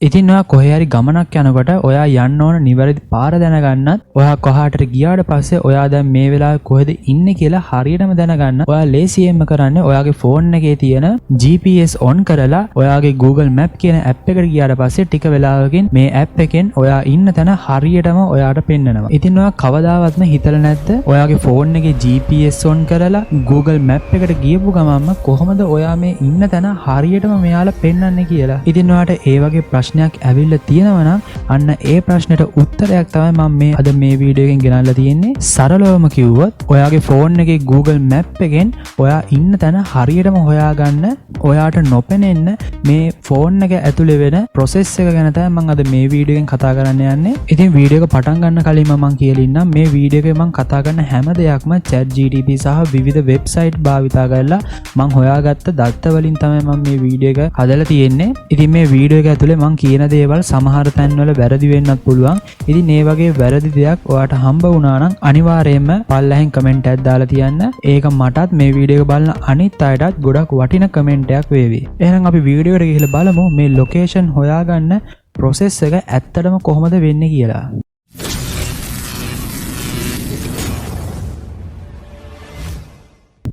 ඉතින් ඔයා කොහේ හරි ගමනක් යනකොට ඔයා යන්න ඕන නිවැරදි පාර දැනගන්නත් ඔයා කොහාටට ගියාට පස්සේ ඔයා දැන් මේ වෙලාවේ කොහෙද ඉන්නේ කියලා හරියටම දැනගන්න ඔයා ලේසියෙන්ම කරන්නේ ඔයාගේ ෆෝන් එකේ තියෙන GPS on කරලා ඔයාගේ Google Map කියන app එකට ගියාට පස්සේ ටික වෙලාවකින් මේ app එකෙන් ඔයා ඉන්න තැන හරියටම ඔයාට පෙන්නනවා. ඉතින් ඔයා කවදාවත්ම හිතලා නැද්ද ඔයාගේ ෆෝන් එකේ GPS on කරලා Google Map එකට ගියපු ගමන්ම කොහොමද ඔයා මේ ඉන්න තැන හරියටම මෙයාලා පෙන්වන්නේ කියලා. ඉතින් ඔයාට ඒ වගේ ප්‍රශ්නයක් ඇවිල්ලා තියෙනවා නම් අන්න ඒ ප්‍රශ්නෙට උත්තරයක් තමයි මම මේ අද මේ වීඩියෝ එකෙන් ගෙනල්ලා තියෙන්නේ. සරලවම කිව්වොත් ඔයාගේ ෆෝන් එකේ Google Map එකෙන් ඔයා ඉන්න තැන හරියටම හොයාගන්න ඔයාට නොපෙනෙන්න මේ ෆෝන් එක ඇතුලේ වෙන process එක ගැන තමයි මම අද මේ වීඩියෝ එකෙන් කතා කරන්න යන්නේ. ඉතින් වීඩියෝ එක පටන් ගන්න කලින් මම කියලා ඉන්නම් මේ වීඩියෝ එකේ මම කතා කරන හැම දෙයක්ම ChatGPT සහ විවිධ වෙබ්සයිට් භාවිතා කරලා මම හොයාගත්ත දත්ත වලින් තමයි මම මේ වීඩියෝ එක හදලා තියෙන්නේ. ඉතින් මේ වීඩියෝ එක ඇතුලේ මම කියන දේවල් සමහර තැන්වල වැරදි වෙන්නත් පුළුවන්. ඉතින් මේ වගේ වැරදි දෙයක් ඔයාට හම්බ වුණා නම් අනිවාර්යයෙන්ම පල්ලෙහෙන් කමෙන්ට් එකක් දාලා තියන්න. ඒක මටත් මේ වීඩියෝ එක බලන අනිත් අයටත් ගොඩක් වටින කමෙන්ට් එකක් වේවි. එහෙනම් අපි වීඩියෝ එකට ගිහලා බලමු මේ ලොකේෂන් හොයාගන්න process එක ඇත්තටම කොහොමද වෙන්නේ කියලා.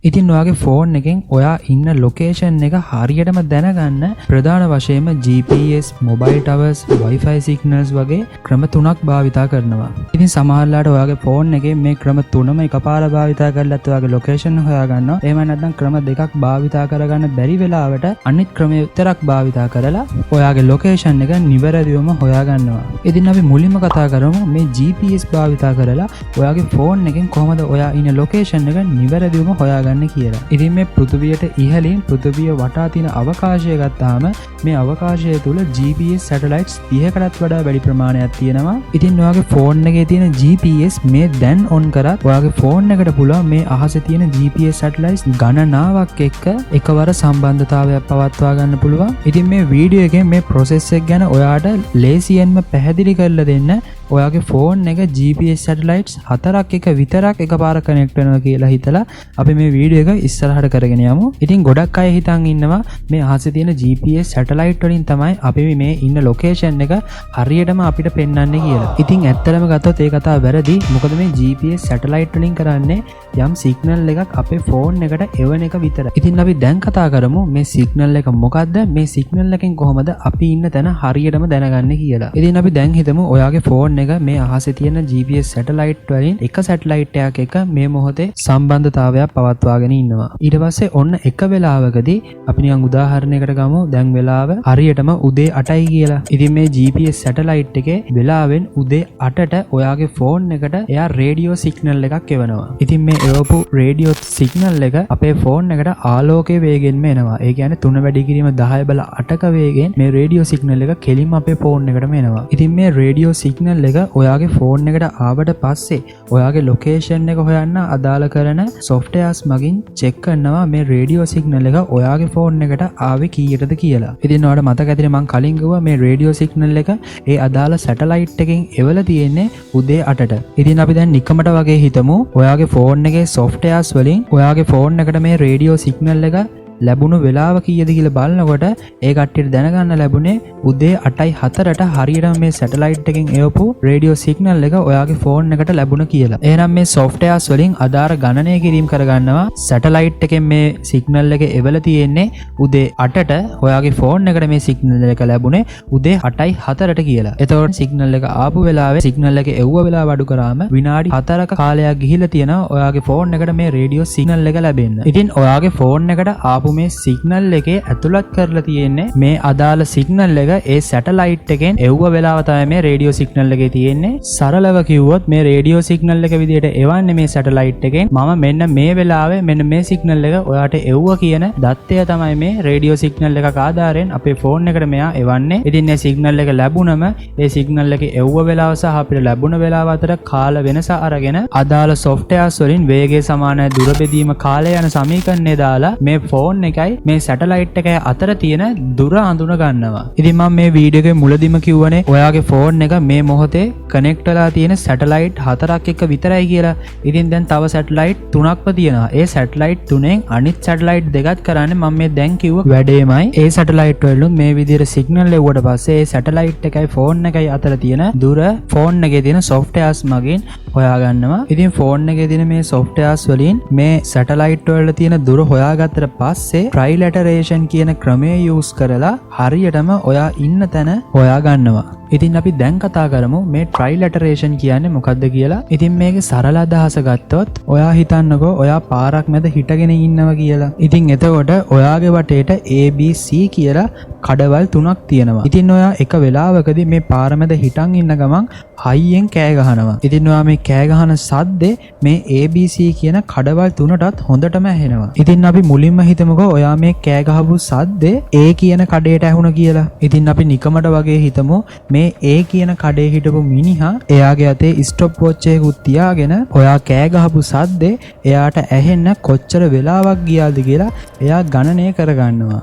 ඉතින් ඔයාගේ ෆෝන් එකෙන් ඔයා ඉන්න ලොකේෂන් එක හරියටම දැනගන්න ප්‍රධාන වශයෙන්ම GPS, mobile towers, Wi-Fi signals වගේ ක්‍රම තුනක් භාවිතා කරනවා. ඉතින් සමහරලාට ඔයාගේ ෆෝන් එකේ මේ ක්‍රම තුනම එකපාර භාවිතා කරලත් ඔයාගේ ලොකේෂන් හොයාගන්නවා. එහෙම නැත්නම් ක්‍රම දෙකක් භාවිතා කරගන්න බැරි වෙලාවට අනිත් ක්‍රමයේ විතරක් භාවිතා කරලා ඔයාගේ ලොකේෂන් එක නිවැරදිවම හොයාගන්නවා. ඉතින් අපි මුලින්ම කතා කරමු මේ GPS භාවිතා කරලා ඔයාගේ ෆෝන් එකෙන් කොහොමද ඔයා ඉන්න ලොකේෂන් එක නිවැරදිවම හොයාගන්නේ කියලා. ඉතින් මේ පෘථිවියට ඉහළින් පෘථිවිය වටා තියෙන අවකාශය ගත්තාම මේ අවකාශය තුල GPS satellites 30කටත් වඩා වැඩි ප්‍රමාණයක් තියෙනවා. ඉතින් ඔයාගේ ෆෝන් එකේ තියෙන GPS මේ දැන් on කරත් ඔයාගේ ෆෝන් එකට පුළුවන් මේ අහසේ තියෙන GPS satellites ගණනාවක් එක්ක එකවර සම්බන්ධතාවයක් පවත්වා ගන්න පුළුවන්. ඉතින් මේ වීඩියෝ එකෙන් මේ process එක ගැන ඔයාට ලේසියෙන්ම පැහැදිලි කරලා දෙන්න ඔයාගේ ෆෝන් එක GPS satellites 4ක් එක විතරක් එකපාර කනෙක්ට් වෙනවා කියලා හිතලා අපි මේ වීඩියෝ එක ඉස්සරහට කරගෙන යමු. ඉතින් ගොඩක් අය හිතන් ඉන්නවා මේ අහසේ තියෙන GPS satellite වලින් තමයි අපි මේ ඉන්න location එක හරියටම අපිට පෙන්වන්නේ කියලා. ඉතින් ඇත්තටම ගත්තොත් ඒ කතාව වැරදි. මොකද මේ GPS satellite වලින් කරන්නේ යම් signal එකක් අපේ ෆෝන් එකට එවන එක විතරයි. ඉතින් අපි දැන් කතා කරමු මේ signal එක මොකද්ද? මේ signal එකෙන් කොහොමද අපි ඉන්න තැන හරියටම දැනගන්නේ කියලා. ඉතින් අපි දැන් හිතමු ඔයාගේ ෆෝන් එක මේ අහසේ තියෙන GPS satellite වලින් එක satellite එකක් එක මේ මොහොතේ සම්බන්ධතාවයක් පවත්වාගෙන ඉන්නවා. ඊට පස්සේ ඔන්න එක වෙලාවකදී අපි නිකන් උදාහරණයකට ගමු. දැන් වෙලාව හරියටම උදේ 8යි කියලා. ඉතින් මේ GPS satellite එකේ වෙලාවෙන් උදේ 8ට ඔයාගේ ෆෝන් එකට එයා රේඩියෝ සිග්නල් එකක් එවනවා. ඉතින් මේ එවපු රේඩියෝ සිග්නල් එක අපේ ෆෝන් එකට ආලෝකයේ වේගෙන්ම එනවා. ඒ කියන්නේ 3 වැඩි කිරීම 10/8ක වේගෙන් මේ රේඩියෝ සිග්නල් එක කෙලින්ම අපේ ෆෝන් එකටම එනවා. ඉතින් මේ රේඩියෝ සිග්නල් එක ඔයාගේ ෆෝන් එකට ආවට පස්සේ ඔයාගේ ලොකේෂන් එක හොයන්න අදාළ කරන softwares මගින් චෙක් කරනවා මේ රේඩියෝ සිග්නල් එක ඔයාගේ ෆෝන් එකට ආවේ කීයටද කියලා. ඉතින් ඔයාලට මතක ඇතිනේ මම කලින් කිව්වා මේ රේඩියෝ සිග්නල් එක ඒ අදාළ සැටලයිට් එකෙන් එවලා තියෙන්නේ උදේ 8ට. ඉතින් අපි දැන් නිකමට වගේ හිතමු ඔයාගේ ෆෝන් එකේ softwares වලින් ඔයාගේ ෆෝන් එකට මේ රේඩියෝ සිග්නල් එක ලැබුණු වෙලාව කීයද කියලා බලනකොට ඒ කට්ටියට දැනගන්න ලැබුණේ උදේ 8:04ට හරියටම මේ සැටලයිට් එකෙන් එවපු රේඩියෝ සිග්නල් එක ඔයාගේ ෆෝන් එකට ලැබුණ කියලා. එහෙනම් මේ softwares වලින් අදාළ ගණනය කිරීම කරගන්නවා සැටලයිට් එකෙන් මේ සිග්නල් එක එවලා තියෙන්නේ උදේ 8ට ඔයාගේ ෆෝන් එකට මේ සිග්නල් එක ලැබුණේ උදේ 8:04ට කියලා. එතකොට සිග්නල් එක ආපු වෙලාවේ සිග්නල් එක එව්ව වෙලාව අඩු කරාම විනාඩි 4ක කාලයක් ගිහිල්ලා තියෙනවා ඔයාගේ ෆෝන් එකට මේ රේඩියෝ සිග්නල් එක ලැබෙන්න. ඉතින් ඔයාගේ ෆෝන් එකට ආපු මේ සිග්නල් එකේ ඇතුළත් කරලා තියෙන්නේ මේ අදාළ සිග්නල් එක ඒ සැටලයිට් එකෙන් එව්ව වෙලාව තමයි මේ රේඩියෝ සිග්නල් එකේ තියෙන්නේ. සරලව කිව්වොත් මේ රේඩියෝ සිග්නල් එක විදිහට එවන්නේ මේ සැටලයිට් එකෙන් මම මෙන්න මේ වෙලාවේ මෙන්න මේ සිග්නල් එක ඔයාට එව්වා කියන දත්තය තමයි මේ රේඩියෝ සිග්නල් එකක ආධාරයෙන් අපේ ෆෝන් එකට මෙයා එවන්නේ. ඉතින් මේ සිග්නල් එක ලැබුණම ඒ සිග්නල් එක එව්ව වෙලාව සහ අපිට ලැබුණ වෙලාව අතර කාල වෙනස අරගෙන අදාළ softwares වලින් වේගය සමාන දුර බෙදීම කාලය යන සමීකරණය දාලා මේ ෆෝන් ෆෝන් එකයි මේ සැටලයිට් එකයි අතර තියෙන දුර අඳුන ගන්නවා. ඉතින් මම මේ වීඩියෝ එකේ මුලදිම කිව්වනේ ඔයාගේ ෆෝන් එක මේ මොහොතේ කනෙක්ට් වෙලා තියෙන සැටලයිට් 4ක් එක විතරයි කියලා. ඉතින් දැන් තව සැටලයිට් 3ක්ම තියෙනවා. ඒ සැටලයිට් 3ෙන් අනිත් සැටලයිට් දෙකක් කරන්නේ මම මේ දැන් කිව්ව වැඩේමයි. ඒ සැටලයිට් වලින් මේ විදිහට සිග්නල් එවුවට පස්සේ ඒ සැටලයිට් එකයි ෆෝන් එකයි අතර තියෙන දුර ෆෝන් එකේ තියෙන සොෆ්ට්වෙයාර්ස් මගින් හොයාගන්නවා. ඉතින් ෆෝන් එකේ තියෙන මේ සොෆ්ට්වෙයාර්ස් වලින් මේ සැටලයිට් වල තියෙන දුර හොයාගත්තට පස්සේ ට්‍රයිලැටරේෂන් කියන ක්‍රමය යූස් කරලා හරියටම ඔයා ඉන්න තැන හොයාගන්නවා. ඉතින් අපි දැන් කතා කරමු මේ ට්‍රයිලැටරේෂන් කියන්නේ මොකක්ද කියලා. ඉතින් මේකේ සරල අදහස ගත්තොත් ඔයා හිතන්නකෝ ඔයා පාරක් මැද හිටගෙන ඉන්නවා කියලා. ඉතින් එතකොට ඔයාගේ වටේට ABC කියලා කඩවල් 3ක් තියෙනවා. ඉතින් ඔයා එක වෙලාවකදී මේ පාර මැද හිටන් ඉන්න ගමන් හයියෙන් කෑ ගහනවා. ඉතින් ඔයා මේ කෑ ගහන සද්දේ මේ ABC කියන කඩවල් 3ටත් හොඳටම ඇහෙනවා. ඉතින් අපි මුලින්ම හිතමුකෝ ඔයා මේ කෑ ගහපු සද්දේ A කියන කඩේට ඇහුණා කියලා. ඉතින් අපි නිකමට වගේ හිතමු මේ A කියන කඩේ හිටපු මිනිහා එයාගේ අතේ ස්ටොප් වොච් එකකුත් තියාගෙන ඔයා කෑ ගහපු සද්දේ එයාට ඇහෙන්න කොච්චර වෙලාවක් ගියාද කියලා එයා ගණනය කරගන්නවා.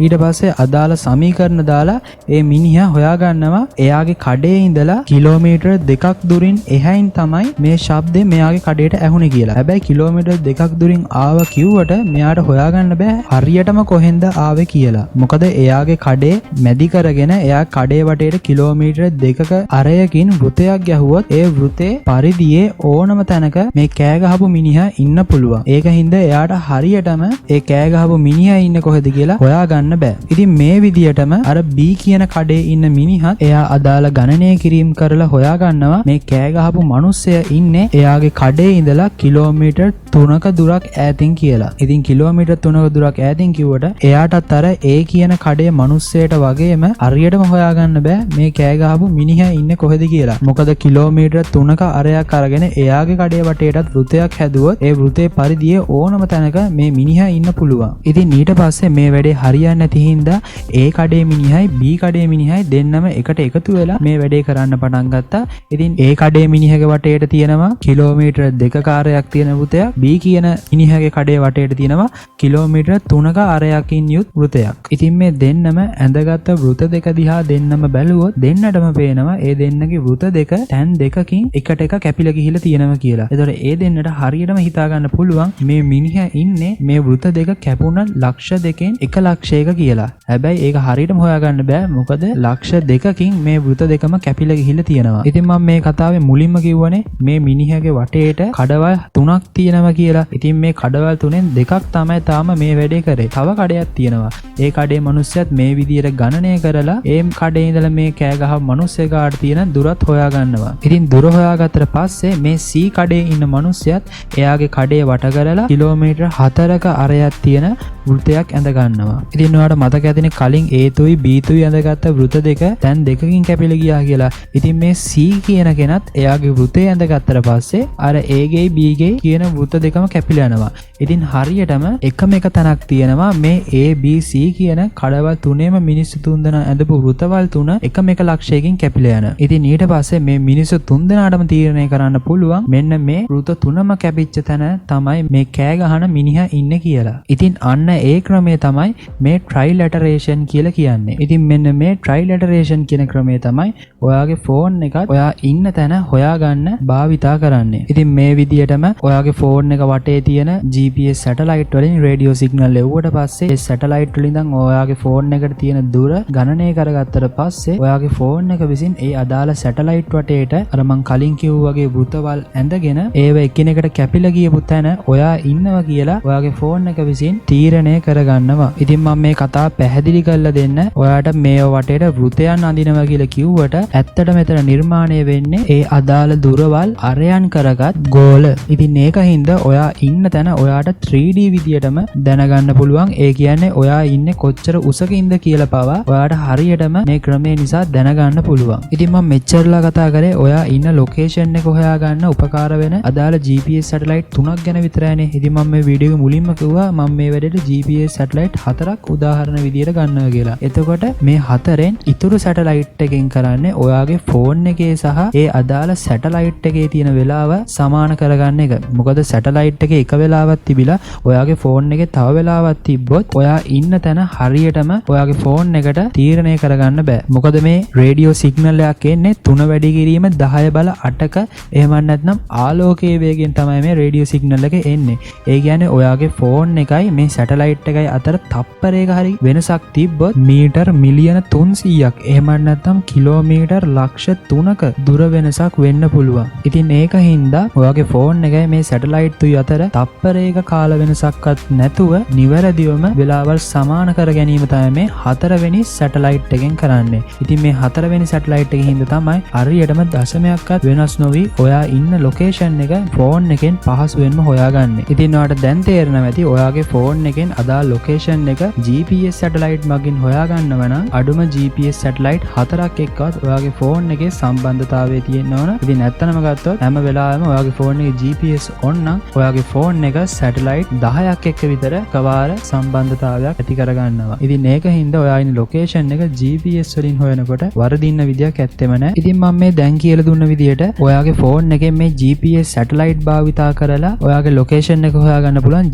ඊට පස්සේ අදාළ සමීකරණ දාලා ඒ මිනිහා හොයාගන්නවා එයාගේ කඩේ ඉඳලා කිලෝමීටර් 2ක් දුරින් එහයින් තමයි මේ ශබ්දේ මෙයාගේ කඩේට ඇහුනේ කියලා. හැබැයි කිලෝමීටර් 2ක් දුරින් ආව කිව්වට මෙයාට හොයාගන්න බෑ හරියටම කොහෙන්ද ආවේ කියලා. මොකද එයාගේ කඩේ මැදි කරගෙන එයා කඩේ වටේට කිලෝමීටර් 2ක අරයකින් වෘතයක් ගැහුවොත් ඒ වෘතේ පරිදියේ ඕනම තැනක මේ කෑ ගහපු මිනිහා ඉන්න පුළුවන්. ඒක හින්දා එයාට හරියටම ඒ කෑ ගහපු මිනිහා ඉන්නේ කොහෙද කියලා හොයාගන්න බෑ. ඉතින් මේ විදියටම අර B කියන කඩේ ඉන්න මිනිහත් එයා අදාළ ගණනය කිරීම කරලා හොයාගන්නවා මේ කෑ ගහපු මිනිස්සයා ඉන්නේ එයාගේ කඩේ ඉඳලා කිලෝමීටර් 3ක දුරක් ඈතින් කියලා. ඉතින් කිලෝමීටර් 3ක දුරක් ඈතින් කිව්වට එයාටත් අර A කියන කඩේ මිනිස්සයට වගේම හරියටම හොයාගන්න බෑ මේ කෑ ගහපු මිනිහා ඉන්නේ කොහෙද කියලා. මොකද කිලෝමීටර් 3ක අරයක් අරගෙන එයාගේ කඩේ වටේටත් වෘතයක් හැදුවොත් ඒ වෘතේ පරිදියේ ඕනම තැනක මේ මිනිහා ඉන්න පුළුවන්. ඉතින් ඊට පස්සේ මේ වැඩේ හරියන්නේ නැති හින්දා A කඩේ මිනිහයි B කඩේ මිනිහයි දෙන්නම එකට එකතු වෙලා මේ වැඩේ කරන්න පටන් ගත්තා. ඉතින් A කඩේ මිනිහගේ වටේට තියෙනවා කිලෝමීටර් 2ක අරයක් තියෙන වෘතයක්. B කියන මිනිහගේ කඩේ වටේට තියෙනවා කිලෝමීටර් 3ක අරයකින් යුත් වෘතයක්. ඉතින් මේ දෙන්නම ඇඳගත්ත වෘත දෙක දිහා දෙන්නම බැලුවොත් දෙන්නටම පේනවා ඒ දෙන්නගේ වෘත දෙක තැන් දෙකකින් එකට එක කැපිලා ගිහිලා තියෙනවා කියලා. ඒතකොට ඒ දෙන්නට හරියටම හිතා ගන්න පුළුවන් මේ මිනිහා ඉන්නේ මේ වෘත දෙක කැපුණ ලක්ෂ දෙකෙන් 1 ලක්ෂයක කියලා. හැබැයි ඒක හරියටම හොයාගන්න බෑ මොකද ලක්ෂ දෙකකින් මේ වෘත දෙකම කැපිලා ගිහිලා තියෙනවා. ඉතින් මම මේ කතාවේ මුලින්ම කිව්වනේ මේ මිනිහගේ වටේට කඩවල් 3ක් තියෙනවා කියලා. ඉතින් මේ කඩවල් 3ෙන් දෙකක් තමයි තාම මේ වැඩේ කරේ. තව කඩයක් තියෙනවා. ඒ කඩේ මිනිස්සයත් මේ විදියට ගණනය කරලා ඒ කඩේ ඉඳලා මේ කෑ ගහ මිනිස්සෙකාට තියෙන දුරත් හොයාගන්නවා. ඉතින් දුර හොයාගත්තට පස්සේ මේ C කඩේ ඉන්න මිනිස්සයත් එයාගේ කඩේ වට කරලා කිලෝමීටර් 4ක අරයක් තියෙන වෘතයක් ඇඳ ගන්නවා. ඉතින් ඔයාලට මතක ඇතිනේ කලින් A තුයි B තුයි ඇඳගත්ත වෘත දෙක දැන් දෙකකින් කැපිලා ගියා කියලා. ඉතින් මේ C කියන කෙනත් එයාගේ වෘතේ ඇඳගත්තට පස්සේ අර A ගේ B ගේ කියන වෘත දෙකම කැපිලා යනවා. ඉතින් හරියටම එකම එක තැනක් තියෙනවා මේ A B C කියන කඩවල් තුනේම මිනිස්සු තුන්දෙනා ඇඳපු වෘතවල් තුන එකම එක ලක්ෂයකින් කැපිලා යන. ඉතින් ඊට පස්සේ මේ මිනිස්සු තුන්දෙනාටම තීරණය කරන්න පුළුවන් මෙන්න මේ වෘත තුනම කැපිච්ච තැන තමයි මේ කෑ ගහන මිනිහා ඉන්නේ කියලා. ඉතින් අන්න ඒ ක්‍රමය තමයි මේ ට්‍රයිලැටරේෂන් කියලා කියන්නේ. ඉතින් මෙන්න මේ ට්‍රයිලැටරේෂන් කියන ක්‍රමය තමයි ඔයාගේ ෆෝන් එකත් ඔයා ඉන්න තැන හොයාගන්න භාවිතා කරන්නේ. ඉතින් මේ විදියටම ඔයාගේ ෆෝන් එක වටේ තියෙන GPS සැටලයිට් වලින් රේඩියෝ සිග්නල් එවුවට පස්සේ ඒ සැටලයිට් වලින් ඉඳන් ඔයාගේ ෆෝන් එකට තියෙන දුර ගණනය කරගත්තට පස්සේ ඔයාගේ ෆෝන් එක විසින් ඒ අදාළ සැටලයිට් වටේට අර මං කලින් කිව්වා වගේ වෘතවල් ඇඳගෙන ඒව එකිනෙකට කැපිලා ගියපු තැන ඔයා ඉන්නවා කියලා ඔයාගේ ෆෝන් එක විසින් තීරණය කරගන්නවා. ඉතින් මම මේ කතාව පැහැදිලි කරලා දෙන්න ඔයාට මේ වටේට වෘතයන් අඳිනවා කියලා කිව්වට ඇත්තට මෙතන නිර්මාණය වෙන්නේ ඒ අදාළ දුරවල් අරයන් කරගත් ගෝල. ඉතින් ඒකින්ද ඔයා ඉන්න තැන ඔයාට 3D විදියටම දැනගන්න පුළුවන්. ඒ කියන්නේ ඔයා ඉන්නේ කොච්චර උසකින්ද කියලා පවා ඔයාට හරියටම මේ ක්‍රමය නිසා දැනගන්න පුළුවන්. ඉතින් මම මෙච්චරලා කතා කරේ ඔයා ඉන්න ලොකේෂන් එක හොයාගන්න උපකාර වෙන අදාළ GPS සැටලයිට් 3ක් ගැන විතරයිනේ. ඉතින් මම මේ වීඩියෝ එක මුලින්ම කිව්වා මම මේ වැඩේට GPS සැටලයිට් 4ක් උදාහරණ විදියට ගන්නවා කියලා. එතකොට මේ 4න් ඉතුරු සැටලයිට් එකෙන් කරන්නේ ඔයාගේ ෆෝන් එකේ සහ ඒ අදාළ සැටලයිට් එකේ තියෙන වෙලාව සමාන කරගන්න එක. මොකද සැටලයිට් එකේ එක වෙලාවක් තිබිලා ඔයාගේ ෆෝන් එකේ තව වෙලාවක් තිබ්බොත් ඔයා ඉන්න තැන හරියටම ඔයාගේ ෆෝන් එකට තීරණය කරගන්න බෑ. මොකද මේ රේඩියෝ සිග්නල් එකක් එන්නේ 3 වැඩි කිරීම 10 බල 8ක එහෙම නැත්නම් ආලෝකයේ වේගයෙන් තමයි මේ රේඩියෝ සිග්නල් එක එන්නේ. ඒ කියන්නේ ඔයාගේ ෆෝන් එකයි මේ සැටලයිට් එකයි අතර තප්පරයක හරි වෙනසක් තිබ්බොත් මීටර් මිලියන 300ක් එහෙම නැත්නම් කිලෝමීටර් ලක්ෂ 3ක දුර වෙනසක් වෙන්න පුළුවන්. ඉතින් ඒක හින්දා ඔයාගේ ෆෝන් එකයි මේ සැටලයිට් තුයි අතර තප්පරයක කාල වෙනසක්වත් නැතුව නිවැරදිවම වෙලාවල් සමාන කර ගැනීම තමයි මේ 4 වෙනි සැටලයිට් එකෙන් කරන්නේ. ඉතින් මේ 4 වෙනි සැටලයිට් එකේ හින්දා තමයි හරියටම දශමයක්වත් වෙනස් නොවි ඔයා ඉන්න ලොකේෂන් එක ෆෝන් එකෙන් පහසුවෙන්ම හොයාගන්නේ. ඉතින් ඔයාලට දැන් තේරෙනවා ඇති ඔයාගේ ෆෝන් එකෙන් අදාළ ලොකේෂන් එක GPS සැටලයිට් මගින් හොයාගන්නව නම් අඩුම GPS සැටලයිට් 4ක් එක්කවත් ඔයාගේ ෆෝන් එකේ සම්බන්ධතාවය තියෙන්න ඕන. ඉතින් නැත්තනම ගත්තොත් හැම වෙලාවෙම ඔයාගේ ෆෝන් එකේ GPS on නම් ඔයාගේ ෆෝන් එක සැටලයිට් 10ක් එක්ක විතර කවාර සම්බන්ධතාවයක් ඇති කරගන්නවා. ඉතින් ඒක හින්දා ඔයා ඉන්න ලොකේෂන් එක GPS වලින් හොයනකොට වරදින්න විදියක් ඇත්තෙම නැහැ. ඉතින් මම මේ දැන් කියලා දුන්න විදියට ඔයාගේ ෆෝන් එකෙන් මේ GPS සැටලයිට් භාවිතා කරලා ඔයාගේ ලොකේෂන් එක හොයාගන්න පුළුවන්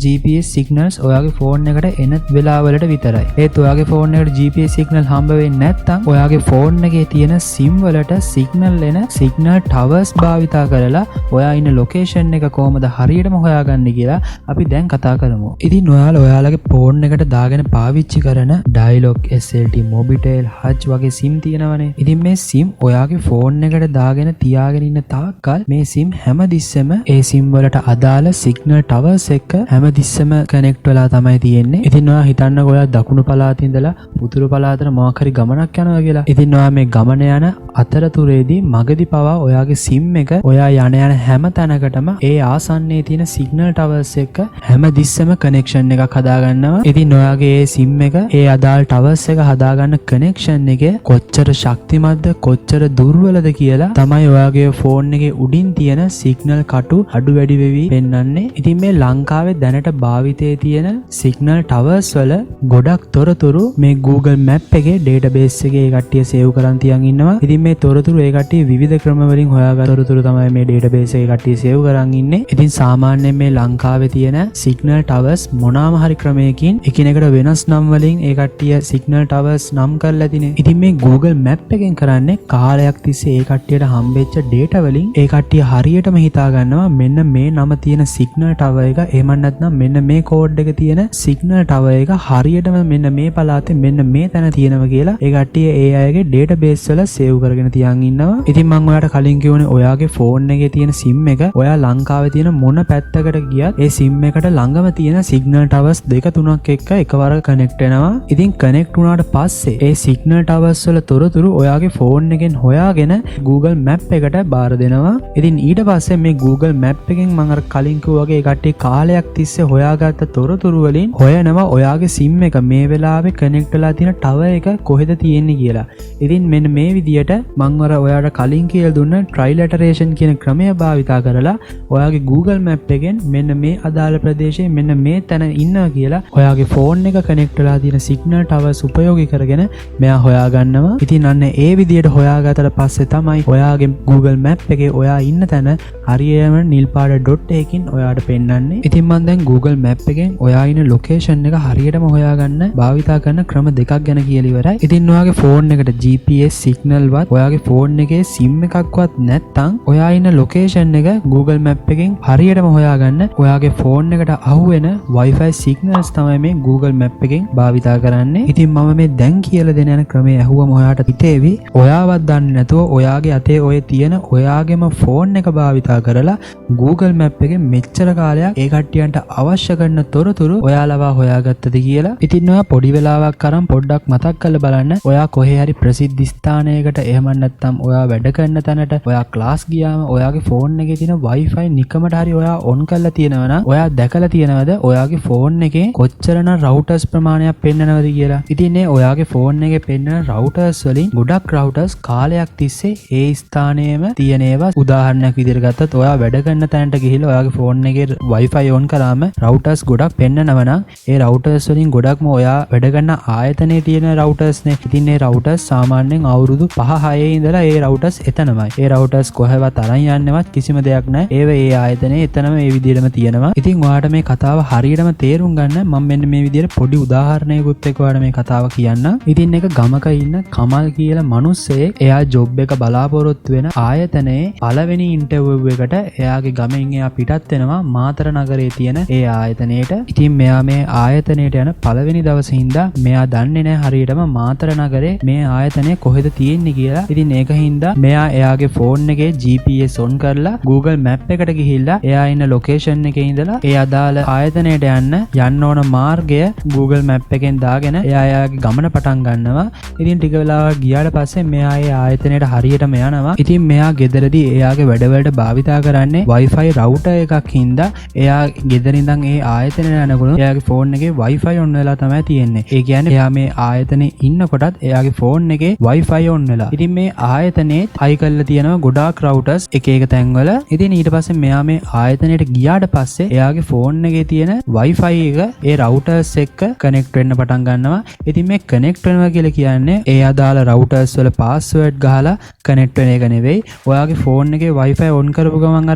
GPS සිග්නල්ස් ඔයාගේ ෆෝන් එකට එන වෙලාවලට විතරයි. ඒත් ඔයාගේ ෆෝන් එකට GPS සිග්නල් හම්බ වෙන්නේ නැත්නම් ඔයාගේ ෆෝන් එකේ තියෙන SIM වලට සිග්නල් එන සිග්නල් ටවර්ස් භාවිතා කරලා ඔයා ඉන්න ලොකේෂන් එක කොහොමද හරියටම හොයාගන්නේ කියලා අපි දැන් කතා කරමු. ඉතින් ඔයාලගේ ෆෝන් එකට දාගෙන පාවිච්චි කරන Dialog, SLT, Mobitel, Hutch වගේ SIM තියෙනවනේ. ඉතින් මේ SIM ඔයාගේ ෆෝන් එකට දාගෙන තියාගෙන ඉන්න තාක්කල් මේ SIM හැමතිස්සෙම ඒ SIM වලට අදාළ සිග්නල් ටවර්ස් එක්ක හැමතිස්සෙම කනෙක්ට් වෙලා තමයි තියෙන්නේ. ඉතින් ඔයා හිතන්නකෝ ඔයා දකුණු පළාතේ ඉඳලා උතුරු පළාතට මොකක් හරි ගමනක් යනවා කියලා. ඉතින් ඔයා මේ ගමන යන අතරතුරේදී මගදී පවා ඔයාගේ SIM එක ඔයා යන හැම තැනකටම ඒ ආසන්නයේ තියෙන සිග්නල් ටවර්ස් එක්ක හැමතිස්සෙම කනෙක්ෂන් එකක් හදාගන්නවා. ඉතින් ඔයාගේ ඒ SIM එක ඒ අදාළ ටවර්ස් එක හදාගන්න කනෙක්ෂන් එක කොච්චර ශක්තිමත්ද කොච්චර දුර්වලද කියලා තමයි ඔයාගේ ෆෝන් එකේ උඩින් තියෙන සිග්නල් කටු අඩු වැඩි වෙවි පෙන්වන්නේ. ඉතින් මේ ලංකාවේ දැනට භාවිතයේ තියෙන සිග්නල් ටවර්ස් වල ගොඩක් තොරතුරු මේ Google Map එකේ database එකේ ඒ කට්ටිය සේව් කරන් තියන් ඉන්නවා. ඉතින් මේ තොරතුරු ඒ කට්ටිය විවිධ ක්‍රම වලින් හොයාගත්ත තොරතුරු තමයි මේ database එකේ කට්ටිය සේව් කරන් ඉන්නේ. ඉතින් සාමාන්‍යයෙන් මේ ලංකාවේ තියෙන සිග්නල් ටවර්ස් මොනවාම හරි ක්‍රමයකින් එකිනෙකට වෙනස් නම් වලින් ඒ කට්ටිය සිග්නල් ටවර්ස් නම් කරලා තිනේ. ඉතින් මේ Google Map එකෙන් කරන්නේ කාලයක් තිස්සේ ඒ කට්ටියට හම්බෙච්ච data වලින් ඒ කට්ටිය හරියටම හිතා ගන්නවා මෙන්න මේ නම තියෙන සිග්නල් ටවර් එක එහෙම නැත්නම් මෙන්න මේ කෝඩ් එක තියෙන සිග්නල් ටවර් එක හරියටම මෙන්න මේ පළාතේ මෙන්න මේ තැන තියෙනවා කියලා ඒ කට්ටිය ඒ අයගේ database වල save කරගෙන තියන් ඉන්නවා. ඉතින් මම ඔයාලට කලින් කිව්වනේ ඔයාගේ ෆෝන් එකේ තියෙන SIM එක ඔයා ලංකාවේ තියෙන මොන පැත්තකට ගියත් ඒ SIM එකට ළඟම තියෙන සිග්නල් ටවර්ස් 2-3ක් එක්ක එකවර කනෙක්ට් වෙනවා. ඉතින් කනෙක්ට් වුණාට පස්සේ ඒ සිග්නල් ටවර්ස් වල තොරතුරු ඔයාගේ ෆෝන් එකෙන් හොයාගෙන Google Map එකට බාර දෙනවා. ඉතින් ඊට පස්සේ මේ Google Map එකෙන් මම අර කලින් කිව්වා වගේ කට්ටිය කාලයක් තිස්සේ හොයාගත්ත තොරතුරු වලින් හොයනවා ඔයාගේ SIM එක මේ වෙලාවේ කනෙක්ට් වෙලා තියෙන ටවර් එක කොහෙද තියෙන්නේ කියලා. ඉතින් මෙන්න මේ විදියට මම අර ඔයාලට කලින් කියලා දුන්න trilateration කියන ක්‍රමය භාවිතා කරලා ඔයාගේ Google Map එකෙන් මෙන්න මේ අදාළ ප්‍රදේශයේ මෙන්න මේ තැන ඉන්නවා කියලා ඔයාගේ ෆෝන් එක කනෙක්ට් වෙලා තියෙන සිග්නල් ටවර්ස් උපයෝගී කරගෙන මෙයා හොයාගන්නවා. ඉතින් අන්න ඒ විදියට හොයාගත්තට පස්සේ තමයි ඔයාගේ Google Map එකේ ඔයා ඉන්න තැන හරියම නිල් පාට ඩොට් එකකින් ඔයාට පෙන්වන්නේ. ඉතින් මම දැන් Google Map එකෙන් ඔයා ඉන්න ලොකේෂන් එක හරියටම හොයාගන්න භාවිතා කරන ක්‍රම දෙකක් ගැන කියලා ඉවරයි. ඉතින් ඔයාගේ ෆෝන් එකට GPS සිග්නල් වත් ඔයාගේ ෆෝන් එකේ SIM එකක්වත් නැත්නම් ඔයා ඉන්න ලොකේෂන් එක Google Map එකෙන් හරියටම හොයාගන්න ඔයාගේ ෆෝන් එකට අහුවෙන Wi-Fi signals තමයි මේ Google Map එකෙන් භාවිතා කරන්නේ. ඉතින් මම මේ දැන් කියලා දෙන යන ක්‍රමය ඇහුවම ඔයාට හිතේවි ඔයාවත් දන්නේ නැතුව ඔයාගේ අතේ ඔය තියෙන ඔයාගේම ෆෝන් එක භාවිතා කරලා Google Map එකෙන් මෙච්චර කාලයක් ඒ කට්ටියන්ට අවශ්‍ය කරන තොරතුරු ඔයාලවා හොයාගත්තද කියලා. ඉතින් ඔයා පොඩි වෙලාවක් අරන් පොඩ්ඩක් මතක් කරලා බලන්න ඔයා කොහේ හරි ප්‍රසිද්ධ ස්ථානයකට එහෙම එහෙම නැත්නම් ඔයා වැඩ කරන තැනට ඔයා ක්ලාස් ගියාම ඔයාගේ ෆෝන් එකේ තියෙන Wi-Fi නිකමට හරි ඔයා ඔන් කරලා තියෙනවා නම් ඔයා දැකලා තියෙනවද ඔයාගේ ෆෝන් එකේ කොච්චරනම් රවුටර්ස් ප්‍රමාණයක් පෙන්නනවද කියලා. ඉතින් මේ ඔයාගේ ෆෝන් එකේ පෙන්නන රවුටර්ස් වලින් ගොඩක් රවුටර්ස් කාලයක් තිස්සේ ඒ ස්ථානයේම තියෙන ඒවා උදාහරණයක් විදිහට ගත්තත් ඔයා වැඩ කරන තැනට ගිහිල්ලා ඔයාගේ ෆෝන් එකේ Wi-Fi ඔන් කරාම රවුටර්ස් ගොඩක් පෙන්නනවා නම් ඒ රවුටර්ස් වලින් ගොඩක්ම ඔයා වැඩ කරන ආයතනයේ තියෙන රවුටර්ස් නේ. ඉතින් මේ රවුටර්ස් සාමාන්‍යයෙන් අවුරුදු 5-6 ඉඳලා ඒ රවුටර්ස් එතනමයි. ඒ රවුටර්ස් කොහෙවත් අරන් යන්නවත් කිසිම දෙයක් නැහැ. ඒව ඒ ආයතනයේ එතනම ඒ විදිහටම තියෙනවා. ඉතින් ඔයාට මේ කතාව හරියටම තේරුම් ගන්න මම මෙන්න මේ විදිහට පොඩි උදාහරණයකුත් එක්ක ඔයාලට මේ කතාව කියන්නම්. ඉතින් එක ගමක ඉන්න කමල් කියලා මිනිස්සෙක් එයා ජොබ් එක බලාපොරොත්තු වෙන ආයතනයේ පළවෙනි ඉන්ටර්විව් එකට එයාගේ ගමෙන් එයා පිටත් වෙනවා මාතර නගරයේ තියෙන ඒ ආයතනයට. ඉතින් මෙයා මේ ආයතනයට යන පළවෙනි දවසේ හින්දා මෙයා දන්නේ නැහැ හරියටම මාතර නගරේ මේ ආයතනය කොහෙද තියෙන්නේ කියලා. ඉතින් ඒක හින්දා මෙයා එයාගේ ෆෝන් එකේ GPS ඔන් කරලා Google Map එකට ගිහිල්ලා එයා ඉන්න ලොකේෂන් එකේ ඉඳලා ඒ අදාළ ආයතනයට යන්න ඕන මාර්ගය Google Map එකෙන් දාගෙන එයාගේ ගමන පටන් ගන්නවා. ඉතින් ටික වෙලාවක් ගියාට පස්සේ මෙයා ඒ ආයතනයට හරියටම යනවා. ඉතින් මෙයා ගෙදරදී එයාගේ වැඩවලට භාවිතා කරන්නේ Wi-Fi router එකක් හින්දා එයා ගෙදර ඉඳන් ඒ ආයතනයට යනකොට එයාගේ ෆෝන් එකේ Wi-Fi on වෙලා තමයි තියෙන්නේ. ඒ කියන්නේ එයා මේ ආයතනේ ඉන්නකොටත් එයාගේ ෆෝන් එකේ Wi-Fi on වෙලා. ඉතින් මේ ආයතනේ හයි කරලා තියෙනවා ගොඩාක් routers එක එක තැන්වල. ඉතින් ඊට පස්සේ මෙයා මේ ආයතනයට ගියාට පස්සේ එයාගේ ෆෝන් එකේ තියෙන Wi-Fi එක ඒ routers එක්ක connect වෙන්න පටන් ගන්නවා. ඉතින් මේ connect වෙනවා කියලා කියන්නේ ඒ අදාළ routers වල password ගහලා connect වෙන එක නෙවෙයි. ඔයාගේ ෆෝන් එකේ Wi-Fi on කරපු ගමන්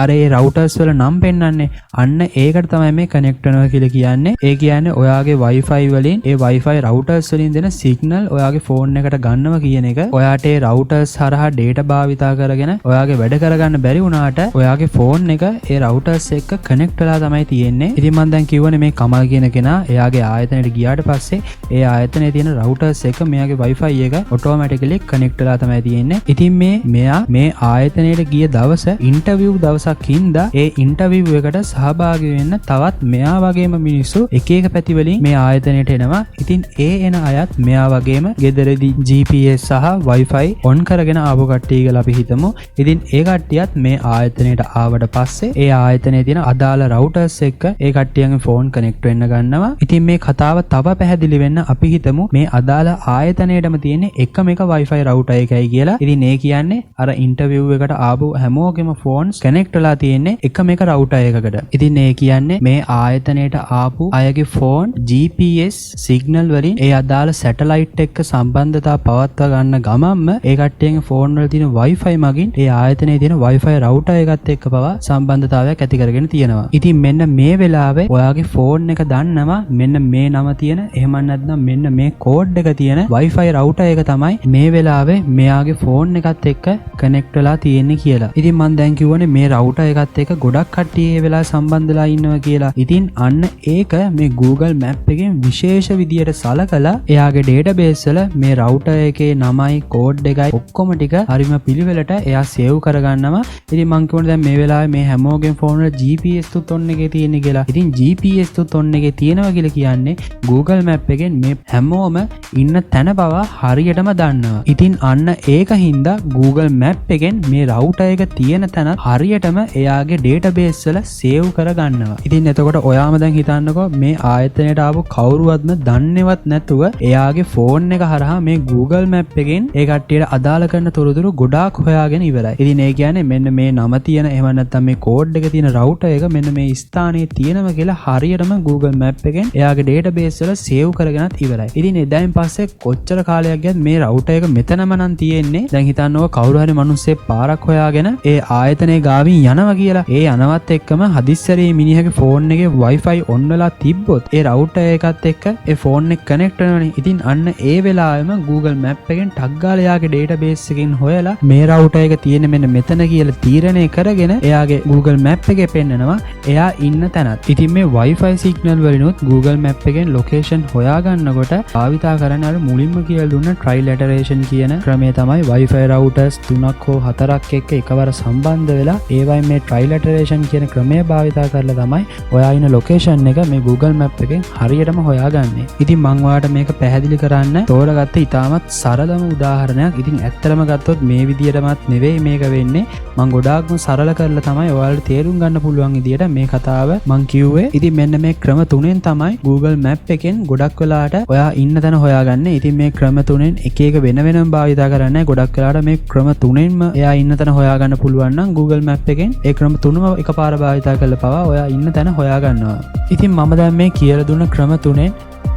අර ඒ routers වල නම් පෙන්නන්නේ. අන්න ඒකට තමයි මේ connect වෙනවා කියලා කියන්නේ. ඒ කියන්නේ ඔයාගේ Wi-Fi වලින් ඒ Wi-Fi routers වලින් දෙන signal ඔයාගේ ෆෝන් එකට ගන්නවා කියන එක. ඔයාට ඒ routers හරහා data භාවිතා කරගෙන ඔයාගේ වැඩ කරගන්න බැරි වුණාට ඔයාගේ ෆෝන් එක ඒ routers එක්ක connect වෙලා තමයි තියෙන්නේ. ඉතින් මම දැන් කියවනේ මේ කමල් කියන කෙනා එයාගේ ආයතනයට ගියාට පස්සේ ඒ ආයතනයේ තියෙන routers එක මෙයාගේ Wi-Fi එක automatically connect වෙලා තමයි තියෙන්නේ. ඉතින් මෙයා මේ ආයතනයට ගිය දවස ඉන්ටර්විව් දවසක් හින්දා ඒ ඉන්ටර්විව් එකට සහභාගී වෙන්න තවත් මෙයා වගේම මිනිස්සු එක එක පැති වලින් මේ ආයතනයට එනවා. ඉතින් ඒ එන අයත් මෙයා වගේම ගෙදරදී GPS සහ Wi-Fi on කරගෙන ආපු කට්ටිය කියලා අපි හිතමු. ඉතින් ඒ කට්ටියත් මේ ආයතනයට ආවට පස්සේ ඒ ආයතනයේ තියෙන අදාළ routers එක්ක ඒ කට්ටියන්ගේ ෆෝන් connect වෙන්න ගන්නවා. ඉතින් මේ කතාව තව පැහැදිලි වෙන්න අපි හිතමු මේ අදාළ ආයතනයේදම තියෙන එකම එක Wi-Fi router එකයි කියලා. ඉතින් ඒ කියන්නේ අර ඉන්ටර්විව් එකට ආපු හැමෝගෙම ෆෝන්ස් connect වෙලා තියෙන්නේ එකම එක router එකකට. ඉතින් ඒ කියන්නේ මේ ආයතනයට ආපු අයගේ ෆෝන් GPS සිග්නල් වලින් ඒ අදාළ සැටලයිට් එක්ක සම්බන්ධතාව පවත්වා ගන්න ගමන්ම ඒ කට්ටියන්ගේ ෆෝන් වල තියෙන Wi-Fi මගින් ඒ ආයතනයේ තියෙන Wi-Fi router එකත් එක්ක පවා සම්බන්ධතාවයක් ඇති කරගෙන තියෙනවා. ඉතින් මෙන්න මේ වෙලාවේ ඔයාගේ ෆෝන් එක දන්නවා මෙන්න මේ නම තියෙන එහෙම නැත්නම් මෙන්න මේ කෝඩ් එක තියෙන Wi-Fi router එක තමයි මේ වෙලාවේ මෙයාගේ ෆෝන් එකත් එක්ක connect වෙලා තියෙන්නේ කියලා. ඉතින් මම දැන් කියවනේ මේ router එකත් එක්ක ගොඩක් කට්ටිය ඒ වෙලාව සම්බන්ධලා ඉන්නවා කියලා. ඉතින් අන්න ඒක මේ Google Map එකෙන් විශේෂ විදියට සලකලා එයාගේ database වල මේ router එකේ නමයි කෝඩ් එකයි ඔක්කොම ටික හරිම පිළිවෙලට එයා save කරගන්නවා. ඉතින් මම කියවනේ දැන් මේ වෙලාවේ මේ හැමෝගෙම ෆෝන් වල GPS තුත් on එකේ තියෙන්නේ කියලා. ඉතින් GPS තුත් on එකේ තියෙනවා කියලා කියන්නේ Google Map එකෙන් මේ හැමෝම ඉන්න තැන බව හරියටම දන්නවා. ඉතින් අන්න ඒක හින්දා Google Map එකෙන් මේ router එක තියෙන තැන හරියටම එයාගේ database වල save කරගන්නවා. ඉතින් එතකොට ඔයාම දැන් හිතන්නකෝ මේ ආයතනයට ආපු කවුරුවත්ම දන්නේවත් නැතුව එයාගේ ෆෝන් එක හරහා මේ Google Map එකෙන් ඒ කට්ටියට අදාළ කරන තොරතුරු ගොඩාක් හොයාගෙන ඉවරයි. ඉතින් ඒ කියන්නේ මෙන්න මේ නම තියෙන එහෙම නැත්නම් මේ කෝඩ් එක තියෙන router එක මෙන්න මේ ස්ථානයේ තියෙනවා කියලා හරියටම Google Map එකෙන් එයාගේ database වල save කරගෙනත් ඉවරයි. ඉතින් එදායින් පස්සේ කොච්චර කාලයක් ගියත් මේ router එක මෙතනම නම් තියෙන්නේ. දැන් හිතන්නකෝ කවුරු හරි මිනිස්සෙක් පාරක් හොයාගෙන ඒ ආයතනයේ ගාවින් යනවා කියලා. ඒ යනවත් එක්කම හදිස්සරේ මිනිහගේ ෆෝන් එකේ Wi-Fi on වෙලා තිබ්බොත් ඒ router එකත් එක්ක ඒ ෆෝන් එක connect වෙනවනේ. ඉතින් අන්න ඒ වෙලාවෙම Google Map එකෙන් ටග් ගාලා එයාගේ database එකෙන් හොයලා මේ router එක තියෙන්නේ මෙන්න මෙතන කියලා තීරණය කරගෙන එයාගේ Google Map එකේ පෙන්නනවා එයා ඉන්න තැනත්. ඉතින් මේ Wi-Fi signal වලිනුත් Google Map එකෙන් location හොයාගන්නකොට භාවිතා කරන අර මුලින්ම කියලා දුන්න trilateration කියන ක්‍රමය තමයි Wi-Fi routers 3ක් හෝ 4ක් එක්ක එකවර සම්බන්ධ වෙලා ඒවයි මේ trilateration කියන ක්‍රමය භාවිතා කරලා තමයි ඔයා ඉන්න location එක මේ Google Map එකෙන් හරියටම හොයාගන්නේ. ඉතින් මම ඔයාලට මේක පැහැදිලි කරන්න තෝරගත්ත ඉතාමත් සරලම උදාහරණයක් උදාහරණයක්. ඉතින් ඇත්තටම ගත්තොත් මේ විදියටමත් නෙවෙයි මේක වෙන්නේ. මම ගොඩාක්ම සරල කරලා තමයි ඔයාලට තේරුම් ගන්න පුළුවන් විදියට මේ කතාව මම කිව්වේ. ඉතින් මෙන්න මේ ක්‍රම තුනෙන් තමයි Google Map එකෙන් ගොඩක් වෙලාට ඔයා ඉන්න තැන හොයාගන්න. ඉතින් මේ ක්‍රම තුනෙන් එක එක වෙන වෙනම භාවිතා කරන්නේ. ගොඩක් වෙලාට මේ ක්‍රම තුනෙන්ම එයා ඉන්න තැන හොයාගන්න පුළුවන් නම් Google Map එකෙන් ඒ ක්‍රම තුනම එකපාර භාවිතා කරලා පවා ඔයා ඉන්න තැන හොයාගන්නවා. ඉතින් මම දැන් මේ කියලා දුන්න ක්‍රම තුනෙන්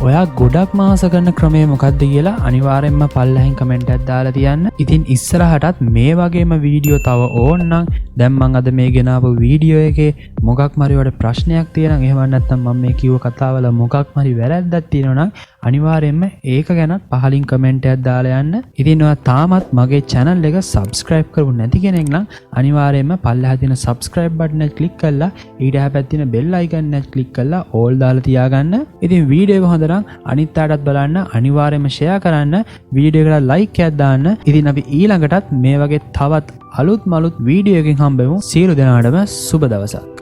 ඔයා ගොඩක් මාස කරන ක්‍රමය මොකක්ද කියලා අනිවාර්යෙන්ම පල්ලෙහින් කමෙන්ට් එකක් දාලා තියන්න. ඉතින් ඉස්සරහටත් මේ වගේම වීඩියෝ තව ඕනනම් දැන් මම අද මේ ගෙනාවු වීඩියෝ එකේ මොකක් හරි වල ප්‍රශ්නයක් තියෙනවා. එහෙම නැත්නම් මම මේ කිව්ව කතාවල මොකක් හරි වැරද්දක් තියෙනවා නම් අනිවාර්යෙන්ම ඒක ගැන පහලින් කමෙන්ට් එකක් දාලා යන්න. ඉතින් ඔයා තාමත් මගේ channel එක subscribe කරපු නැති කෙනෙක් නම් අනිවාර්යෙන්ම පල්ලෙහා තියෙන subscribe button එක click කරලා ඊට හැපැත්තේ තියෙන bell icon එක click කරලා all දාලා තියාගන්න. ඉතින් වීඩියෝ එක හොඳ නම් අනිත් අයටත් බලන්න, අනිවාර්යයෙන්ම share කරන්න, වීඩියෝ එකට like එකක් දාන්න. ඉතින් අපි ඊළඟටත් මේ වගේ තවත් අලුත් වීඩියෝ එකකින් හම්බෙමු. සියලු දෙනාටම සුබ දවසක්.